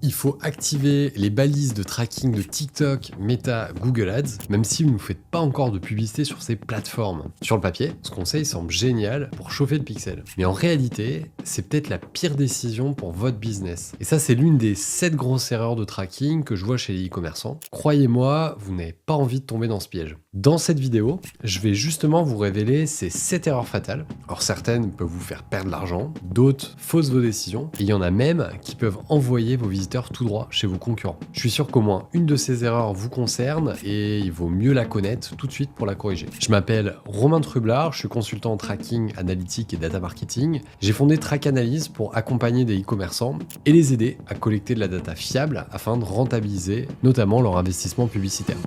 il faut activer les balises de tracking de TikTok, Meta, Google Ads, même si vous ne faites pas encore de publicité sur ces plateformes. Sur le papier, ce conseil semble génial pour chauffer le pixel. Mais en réalité, c'est peut-être la pire décision pour votre business. Et ça, c'est l'une des 7 grosses erreurs de tracking que je vois chez les e-commerçants. Croyez-moi, vous n'avez pas envie de tomber dans ce piège. Dans cette vidéo, je vais justement vous révéler ces 7 erreurs fatales. Alors certaines peuvent vous faire perdre de l'argent, d'autres faussent vos décisions, et il y en a même qui peuvent envoyer vos visiteurs tout droit chez vos concurrents. Je suis sûr qu'au moins une de ces erreurs vous concerne et il vaut mieux la connaître tout de suite pour la corriger. Je m'appelle Romain Trublard, je suis consultant en tracking, analytique et data marketing. J'ai fondé Track Analyse pour accompagner des e-commerçants et les aider à collecter de la data fiable afin de rentabiliser notamment leur investissement publicitaire.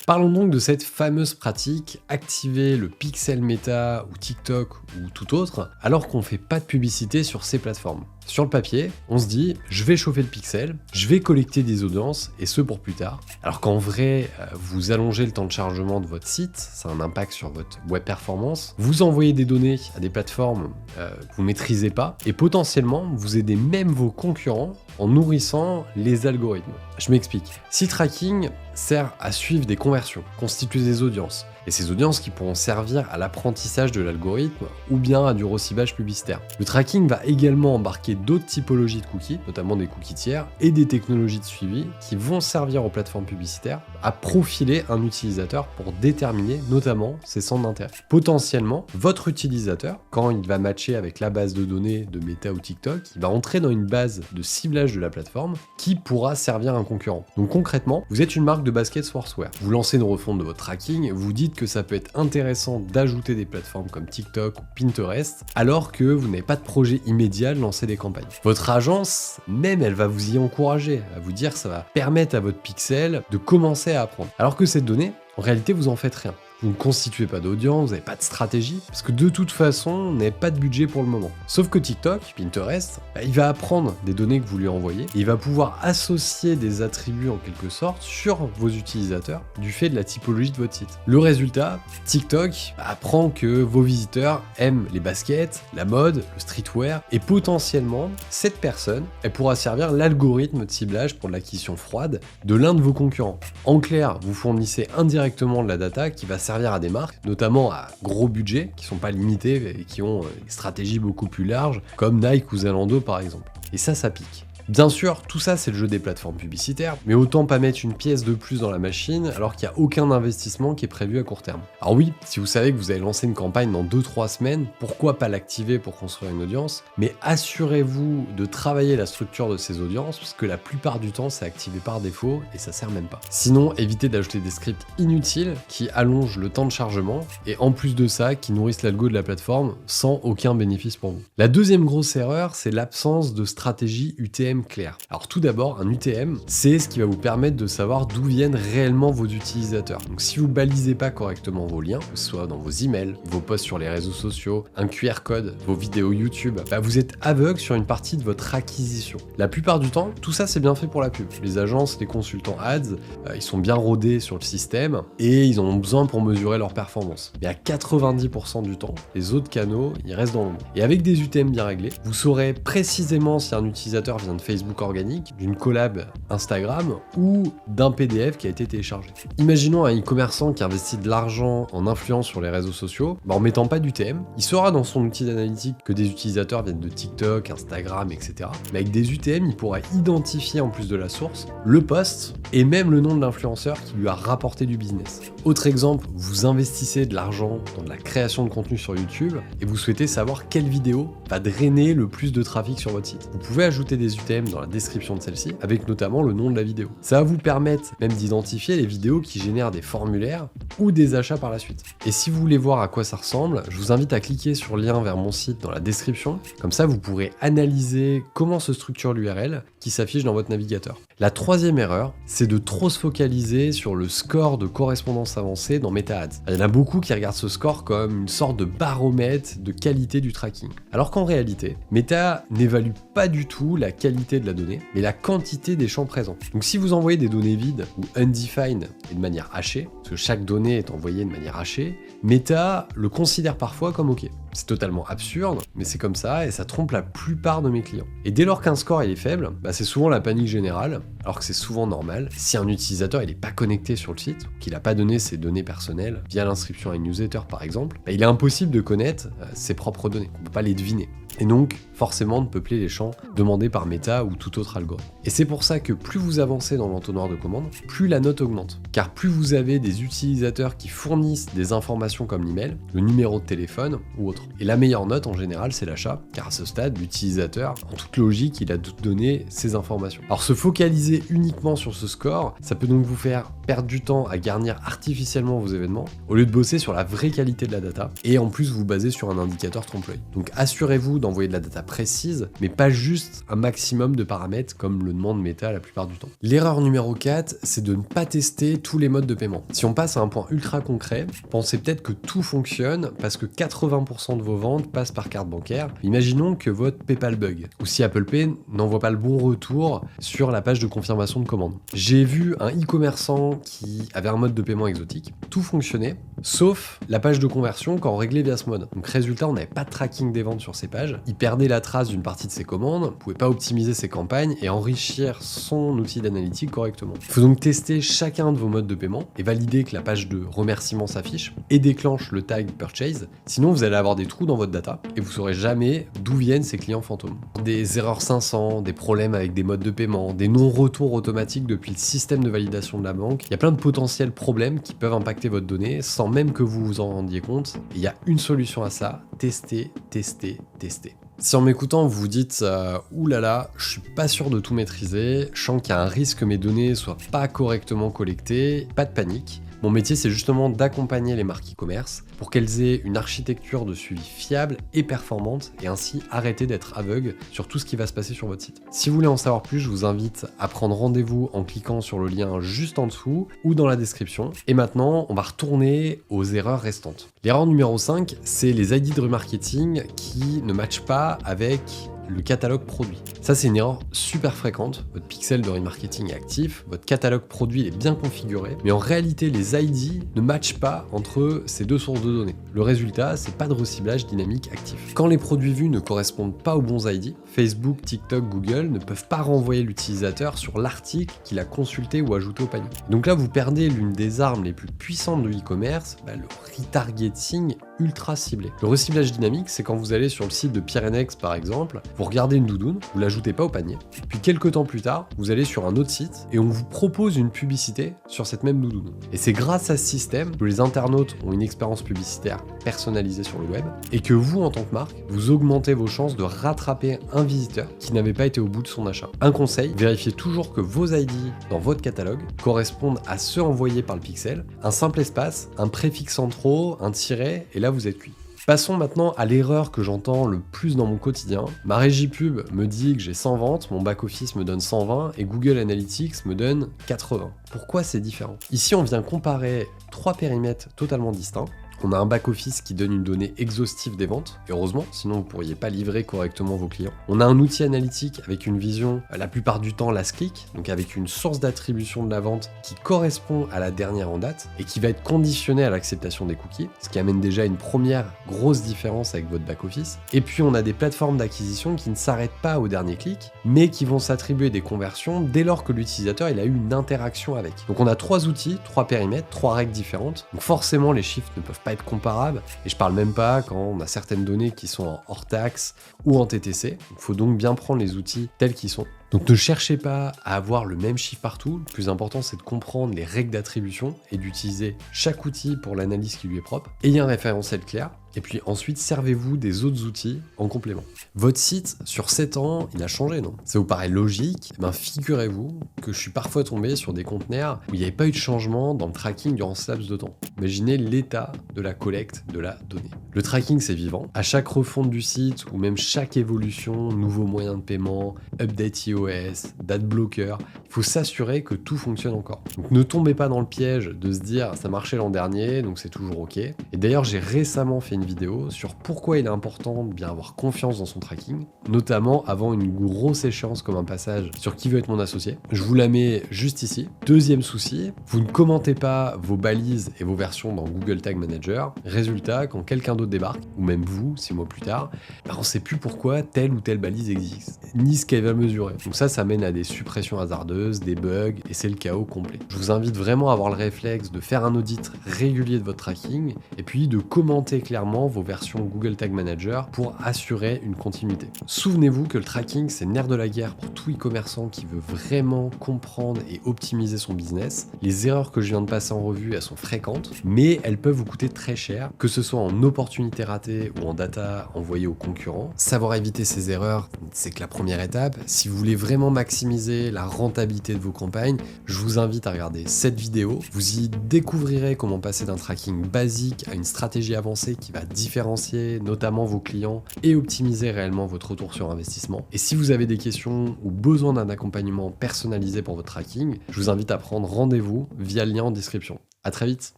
Parlons donc de cette fameuse pratique, activer le pixel Meta ou TikTok ou tout autre, alors qu'on ne fait pas de publicité sur ces plateformes. Sur le papier, on se dit, je vais chauffer le pixel, je vais collecter des audiences, et ce pour plus tard. Alors qu'en vrai, vous allongez le temps de chargement de votre site, ça a un impact sur votre web performance, vous envoyez des données à des plateformes que vous ne maîtrisez pas, et potentiellement, vous aidez même vos concurrents en nourrissant les algorithmes. Je m'explique. Si tracking sert à suivre des conversions, constituer des audiences, et ces audiences qui pourront servir à l'apprentissage de l'algorithme ou bien à du reciblage publicitaire. Le tracking va également embarquer d'autres typologies de cookies, notamment des cookies tiers, et des technologies de suivi qui vont servir aux plateformes publicitaires à profiler un utilisateur pour déterminer notamment ses centres d'intérêt. Potentiellement, votre utilisateur, quand il va matcher avec la base de données de Meta ou TikTok, il va entrer dans une base de ciblage de la plateforme qui pourra servir un concurrent. Donc concrètement, vous êtes une marque de basket sportswear. Vous lancez une refonte de votre tracking, vous dites que ça peut être intéressant d'ajouter des plateformes comme TikTok ou Pinterest, alors que vous n'avez pas de projet immédiat de lancer des campagnes. Votre agence, même, elle va vous y encourager, à vous dire que ça va permettre à votre pixel de commencer à apprendre. Alors que cette donnée, en réalité, vous en faites rien. Vous ne constituez pas d'audience, vous n'avez pas de stratégie, parce que de toute façon, vous n'avez pas de budget pour le moment. Sauf que TikTok, Pinterest, il va apprendre des données que vous lui envoyez, et il va pouvoir associer des attributs en quelque sorte sur vos utilisateurs du fait de la typologie de votre site. Le résultat, TikTok apprend que vos visiteurs aiment les baskets, la mode, le streetwear, et potentiellement, cette personne, elle pourra servir l'algorithme de ciblage pour l'acquisition froide de l'un de vos concurrents. En clair, vous fournissez indirectement de la data qui va servir à des marques, notamment à gros budgets, qui sont pas limités et qui ont une stratégie beaucoup plus large, comme Nike ou Zalando par exemple. Et ça pique. Bien sûr, tout ça c'est le jeu des plateformes publicitaires, mais autant pas mettre une pièce de plus dans la machine alors qu'il n'y a aucun investissement qui est prévu à court terme. Alors oui, si vous savez que vous allez lancer une campagne dans 2-3 semaines, pourquoi pas l'activer pour construire une audience, mais assurez-vous de travailler la structure de ces audiences, parce que la plupart du temps c'est activé par défaut et ça sert même pas. Sinon, évitez d'ajouter des scripts inutiles qui allongent le temps de chargement et en plus de ça, qui nourrissent l'algo de la plateforme sans aucun bénéfice pour vous. La deuxième grosse erreur, c'est l'absence de stratégie UTM clair. Alors tout d'abord, un UTM, c'est ce qui va vous permettre de savoir d'où viennent réellement vos utilisateurs. Donc si vous balisez pas correctement vos liens, que ce soit dans vos emails, vos posts sur les réseaux sociaux, un QR code, vos vidéos YouTube, vous êtes aveugle sur une partie de votre acquisition. La plupart du temps, tout ça c'est bien fait pour la pub. Les agences, les consultants ads, ils sont bien rodés sur le système et ils en ont besoin pour mesurer leur performance. Mais à 90% du temps, les autres canaux, ils restent dans l'ombre. Et avec des UTM bien réglés, vous saurez précisément si un utilisateur vient de Facebook organique, d'une collab Instagram ou d'un PDF qui a été téléchargé. Imaginons un e-commerçant qui investit de l'argent en influence sur les réseaux sociaux, en mettant pas d'UTM, il saura dans son outil d'analytique que des utilisateurs viennent de TikTok, Instagram, etc. Mais avec des UTM, il pourra identifier en plus de la source, le post et même le nom de l'influenceur qui lui a rapporté du business. Autre exemple, vous investissez de l'argent dans de la création de contenu sur YouTube et vous souhaitez savoir quelle vidéo va drainer le plus de trafic sur votre site. Vous pouvez ajouter des UTM dans la description de celle-ci, avec notamment le nom de la vidéo. Ça va vous permettre même d'identifier les vidéos qui génèrent des formulaires ou des achats par la suite. Et si vous voulez voir à quoi ça ressemble, je vous invite à cliquer sur le lien vers mon site dans la description, comme ça vous pourrez analyser comment se structure l'URL qui s'affiche dans votre navigateur. La troisième erreur, c'est de trop se focaliser sur le score de correspondance avancée dans Meta Ads. Il y en a beaucoup qui regardent ce score comme une sorte de baromètre de qualité du tracking. Alors qu'en réalité, Meta n'évalue pas du tout la qualité de la donnée, mais la quantité des champs présents. Donc si vous envoyez des données vides ou undefined et de manière hachée, parce que chaque donnée est envoyée de manière hachée, Meta le considère parfois comme OK. C'est totalement absurde, mais c'est comme ça et ça trompe la plupart de mes clients. Et dès lors qu'un score il est faible, c'est souvent la panique générale, alors que c'est souvent normal. Si un utilisateur il n'est pas connecté sur le site, ou qu'il n'a pas donné ses données personnelles via l'inscription à une newsletter par exemple, il est impossible de connaître ses propres données, on ne peut pas les deviner. Et donc, forcément, de peupler les champs demandés par Meta ou tout autre algorithme. Et c'est pour ça que plus vous avancez dans l'entonnoir de commande, plus la note augmente. Car plus vous avez des utilisateurs qui fournissent des informations comme l'email, le numéro de téléphone ou autre. Et la meilleure note en général, c'est l'achat, car à ce stade, l'utilisateur, en toute logique, il a donné ces informations. Alors se focaliser uniquement sur ce score, ça peut donc vous faire perdre du temps à garnir artificiellement vos événements, au lieu de bosser sur la vraie qualité de la data, et en plus vous baser sur un indicateur trompe-l'œil. Donc assurez-vous d'envoyer de la data précise, mais pas juste un maximum de paramètres comme le demande Meta la plupart du temps. L'erreur numéro 4, c'est de ne pas tester tous les modes de paiement. Si on passe à un point ultra concret, pensez peut-être que tout fonctionne parce que 80% de vos ventes passent par carte bancaire. Imaginons que votre PayPal bug, ou si Apple Pay n'envoie pas le bon retour sur la page de confirmation de commande. J'ai vu un e-commerçant qui avait un mode de paiement exotique, tout fonctionnait, sauf la page de conversion quand on réglait via ce mode. Donc résultat, on n'avait pas de tracking des ventes sur ces pages, il perdait la trace d'une partie de ses commandes, ne pouvait pas optimiser ses campagnes et enrichir son outil d'analytique correctement. Il faut donc tester chacun de vos modes de paiement et valider que la page de remerciement s'affiche et déclenche le tag purchase, sinon vous allez avoir des trous dans votre data et vous saurez jamais d'où viennent ces clients fantômes. Des erreurs 500, des problèmes avec des modes de paiement, des non-retours automatiques depuis le système de validation de la banque, il y a plein de potentiels problèmes qui peuvent impacter votre donnée sans même que vous vous en rendiez compte. Et il y a une solution à ça, tester, tester, tester. Si en m'écoutant vous vous dites oulala, je suis pas sûr de tout maîtriser, je sens qu'il y a un risque que mes données soient pas correctement collectées, pas de panique. Mon métier, c'est justement d'accompagner les marques e-commerce pour qu'elles aient une architecture de suivi fiable et performante et ainsi arrêter d'être aveugles sur tout ce qui va se passer sur votre site. Si vous voulez en savoir plus, je vous invite à prendre rendez-vous en cliquant sur le lien juste en dessous ou dans la description. Et maintenant, on va retourner aux erreurs restantes. L'erreur numéro 5, c'est les ID de remarketing qui ne matchent pas avec le catalogue produit. Ça, c'est une erreur super fréquente. Votre pixel de remarketing est actif, votre catalogue produit est bien configuré, mais en réalité, les ID ne matchent pas entre ces deux sources de données. Le résultat, c'est pas de reciblage dynamique actif. Quand les produits vus ne correspondent pas aux bons ID, Facebook, TikTok, Google ne peuvent pas renvoyer l'utilisateur sur l'article qu'il a consulté ou ajouté au panier. Donc là, vous perdez l'une des armes les plus puissantes de e-commerce, le retargeting ultra ciblé. Le reciblage dynamique, c'est quand vous allez sur le site de Pyrenex par exemple, vous regardez une doudoune, vous l'ajoutez pas au panier, puis quelques temps plus tard, vous allez sur un autre site et on vous propose une publicité sur cette même doudoune. Et c'est grâce à ce système que les internautes ont une expérience publicitaire personnalisée sur le web et que vous, en tant que marque, vous augmentez vos chances de rattraper un visiteur qui n'avait pas été au bout de son achat. Un conseil, vérifiez toujours que vos ID dans votre catalogue correspondent à ceux envoyés par le pixel, un simple espace, un préfixe en trop, un tiret, et là vous êtes cuit. Passons maintenant à l'erreur que j'entends le plus dans mon quotidien. Ma régie pub me dit que j'ai 100 ventes, mon back-office me donne 120 et Google Analytics me donne 80. Pourquoi c'est différent? Ici, on vient comparer 3 périmètres totalement distincts. On a un back-office qui donne une donnée exhaustive des ventes, et heureusement, sinon vous ne pourriez pas livrer correctement vos clients. On a un outil analytique avec une vision, la plupart du temps last click, donc avec une source d'attribution de la vente qui correspond à la dernière en date et qui va être conditionnée à l'acceptation des cookies, ce qui amène déjà une première grosse différence avec votre back-office. Et puis on a des plateformes d'acquisition qui ne s'arrêtent pas au dernier clic, mais qui vont s'attribuer des conversions dès lors que l'utilisateur il a eu une interaction avec. Donc on a 3 outils, 3 périmètres, 3 règles différentes, donc forcément les chiffres ne peuvent pas être comparables, et je parle même pas quand on a certaines données qui sont en hors taxe ou en TTC. Il faut donc bien prendre les outils tels qu'ils sont. Donc ne cherchez pas à avoir le même chiffre partout, le plus important c'est de comprendre les règles d'attribution et d'utiliser chaque outil pour l'analyse qui lui est propre. Ayez un référentiel clair, et puis ensuite servez-vous des autres outils en complément. Votre site, sur 7 ans, il a changé, non? Ça vous paraît logique? Figurez-vous que je suis parfois tombé sur des conteneurs où il n'y avait pas eu de changement dans le tracking durant ce laps de temps. Imaginez l'état de la collecte de la donnée. Le tracking c'est vivant, à chaque refonte du site ou même chaque évolution, nouveau moyen de paiement, update iOS, d'iOS, d'adblocker. Il faut s'assurer que tout fonctionne encore. Donc ne tombez pas dans le piège de se dire ça marchait l'an dernier, donc c'est toujours ok. Et d'ailleurs, j'ai récemment fait une vidéo sur pourquoi il est important de bien avoir confiance dans son tracking, notamment avant une grosse échéance comme un passage sur qui veut être mon associé. Je vous la mets juste ici. Deuxième souci, vous ne commentez pas vos balises et vos versions dans Google Tag Manager. Résultat, quand quelqu'un d'autre débarque, ou même vous, 6 mois plus tard, on ne sait plus pourquoi telle ou telle balise existe, ni ce qu'elle va mesurer. Donc ça mène à des suppressions hasardeuses, des bugs, et c'est le chaos complet. Je vous invite vraiment à avoir le réflexe de faire un audit régulier de votre tracking, et puis de commenter clairement vos versions Google Tag Manager pour assurer une continuité. Souvenez-vous que le tracking, c'est le nerf de la guerre pour tout e-commerçant qui veut vraiment comprendre et optimiser son business. Les erreurs que je viens de passer en revue, elles sont fréquentes, mais elles peuvent vous coûter très cher, que ce soit en opportunités ratées ou en data envoyée aux concurrents. Savoir éviter ces erreurs, c'est que la première étape. Si vous voulez vraiment maximiser la rentabilité de vos campagnes, je vous invite à regarder cette vidéo. Vous y découvrirez comment passer d'un tracking basique à une stratégie avancée qui va différencier notamment vos clients et optimiser réellement votre retour sur investissement. Et si vous avez des questions ou besoin d'un accompagnement personnalisé pour votre tracking, je vous invite à prendre rendez-vous via le lien en description. À très vite.